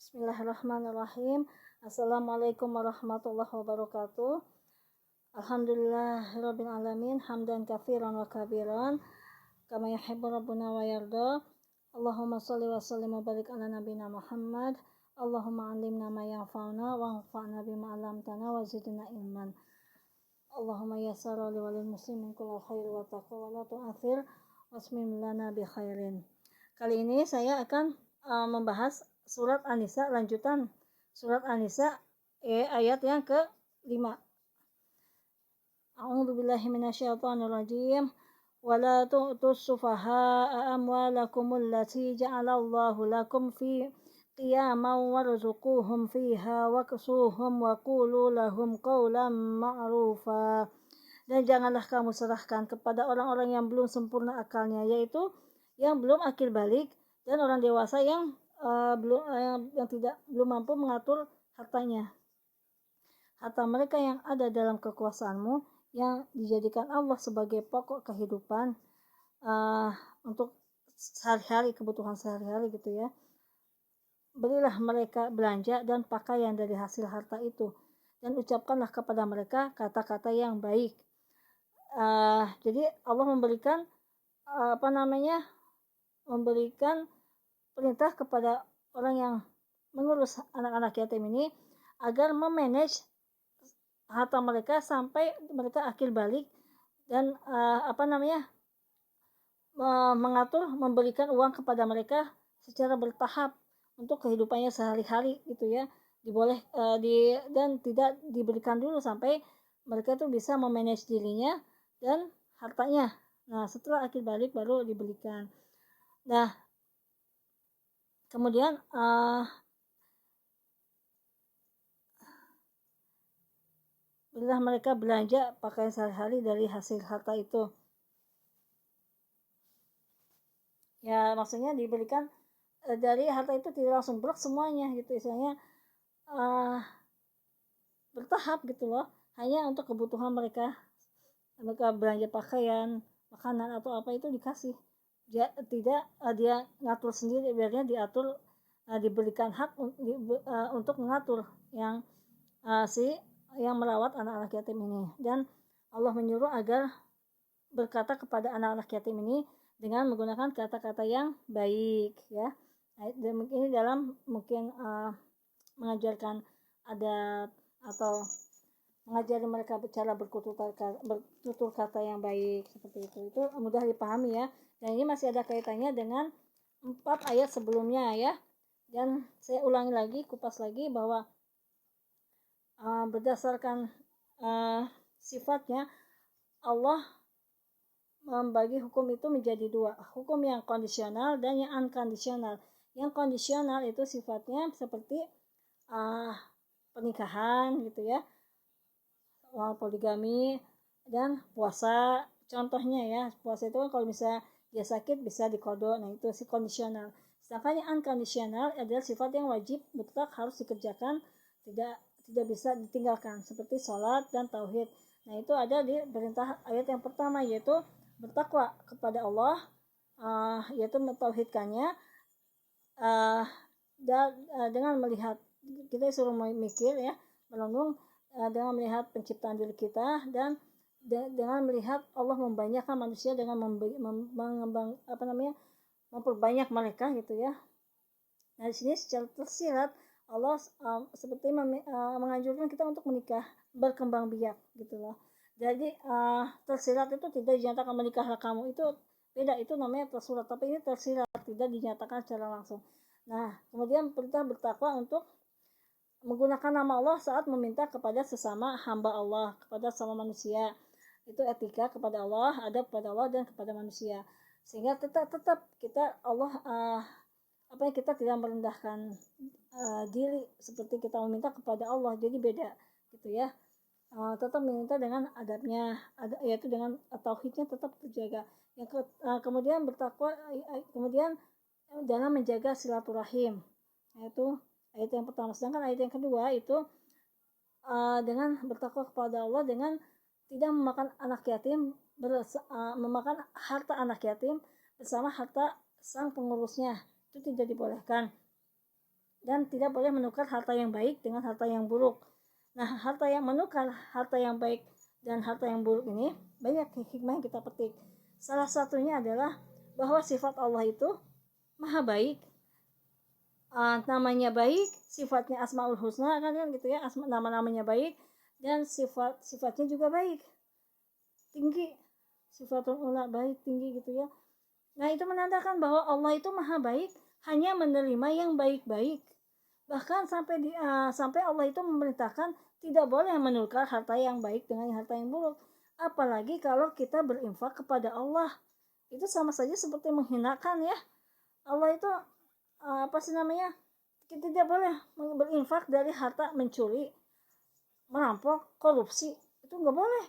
Bismillahirrahmanirrahim. Assalamualaikum warahmatullahi wabarakatuh. Alhamdulillahirabbil alamin hamdan katsiran wa katsiran kama yuhibbu rabbuna wa yarda. Allahumma shalli wa sallim wa barik ala nabiyyina Muhammad. Allahumma 'allimna ma yanfa'una wanfa'na bima 'allamtana wa zidna ilman. Allahumma yassir li walil muslimin kullal khair wa taqwa wa la tu'athir wasmim lana bi khairin. Kali ini saya akan membahas surat An-Nisa, lanjutan surat An-Nisa ayat yang ke-5. A'udzubillahi minasyaitonir rajim. Wala tu'tus sufaha'a amwalakumul lati ja'alallahu lakum fi qiyaman warzuquhum fiha waksuhum wa qulu lahum qawlan ma'rufa. Dan janganlah kamu serahkan kepada orang-orang yang belum sempurna akalnya, yaitu yang belum akil balik dan orang dewasa yang belum mampu mengatur hartanya. Harta mereka yang ada dalam kekuasaanmu, yang dijadikan Allah sebagai pokok kehidupan untuk sehari-hari, kebutuhan sehari-hari gitu ya. Berilah mereka belanja dan pakaian dari hasil harta itu, dan ucapkanlah kepada mereka kata-kata yang baik. Jadi Allah memberikan memberikan perintah kepada orang yang mengurus anak-anak yatim ini agar memanage harta mereka sampai mereka akil balik dan mengatur, memberikan uang kepada mereka secara bertahap untuk kehidupannya sehari-hari gitu ya. Dan tidak diberikan dulu sampai mereka itu bisa memanage dirinya dan hartanya. Nah, setelah akil balik baru diberikan. Nah, kemudian berilah mereka belanja pakaian sehari-hari dari hasil harta itu. Ya, maksudnya diberikan dari harta itu tidak langsung brok semuanya gitu, istilahnya bertahap gitu loh. Hanya untuk kebutuhan mereka belanja pakaian, makanan atau apa itu dikasih. Tidak dia ngatur sendiri, biarnya diatur, diberikan hak untuk mengatur yang yang merawat anak-anak yatim ini. Dan Allah menyuruh agar berkata kepada anak-anak yatim ini dengan menggunakan kata-kata yang baik ya. Ini dalam mungkin mengajarkan adab atau mengajari mereka cara bertutur kata yang baik, seperti itu. Itu mudah dipahami ya. Dan ini masih ada kaitannya dengan 4 ayat sebelumnya ya. Dan saya ulangi lagi, kupas lagi bahwa berdasarkan sifatnya Allah membagi hukum itu menjadi 2, hukum yang kondisional dan yang unkondisional. Yang kondisional itu sifatnya seperti pernikahan gitu ya, poligami dan puasa. Contohnya ya, puasa itu kan kalau misalnya dia sakit bisa dikodok, nah itu si kondisional. Sedangkan yang unconditional adalah sifat yang wajib mutlak harus dikerjakan, tidak bisa ditinggalkan, seperti sholat dan tauhid. Nah itu ada di perintah ayat yang pertama, yaitu bertakwa kepada Allah, yaitu mentauhidkannya, dan dengan melihat, kita suruh mikir ya, merenung dengan melihat penciptaan diri kita, dan dengan melihat Allah membanyakkan manusia dengan memperbanyak mereka gitu ya. Nah di sini secara tersirat Allah seperti menganjurkan kita untuk menikah, berkembang biak gitu loh. Jadi tersirat itu tidak dinyatakan menikahlah kamu, itu beda, itu namanya tersurat. Tapi ini tersirat, tidak dinyatakan secara langsung. Nah kemudian perintah bertakwa untuk menggunakan nama Allah saat meminta kepada sesama hamba Allah, kepada sesama manusia. Itu etika kepada Allah, adab kepada Allah dan kepada manusia. Sehingga tetap kita kita tidak merendahkan diri seperti kita meminta kepada Allah. Jadi beda gitu ya. Tetap meminta dengan adabnya, yaitu dengan tauhidnya tetap terjaga. Kemudian bertakwa, kemudian dalam menjaga silaturahim, yaitu ayat yang pertama. Sedangkan ayat yang kedua itu dengan bertakwa kepada Allah dengan tidak memakan memakan harta anak yatim bersama harta sang pengurusnya, itu tidak dibolehkan. dan tidak boleh menukar harta yang baik dengan harta yang buruk. Nah, menukar harta yang baik dan harta yang buruk ini banyak hikmah yang kita petik. Salah satunya adalah bahwa sifat Allah itu maha baik. Namanya baik, sifatnya Asmaul Husna kan gitu ya, nama-namanya baik dan sifatnya juga baik, tinggi, sifatul ula, baik, tinggi gitu ya. Nah, itu menandakan bahwa Allah itu maha baik, hanya menerima yang baik-baik. Bahkan sampai Allah itu memerintahkan tidak boleh menukar harta yang baik dengan harta yang buruk. Apalagi kalau kita berinfak kepada Allah, itu sama saja seperti menghinakan ya. Allah itu kita tidak boleh berinfak dari harta mencuri, merampok, korupsi, itu nggak boleh.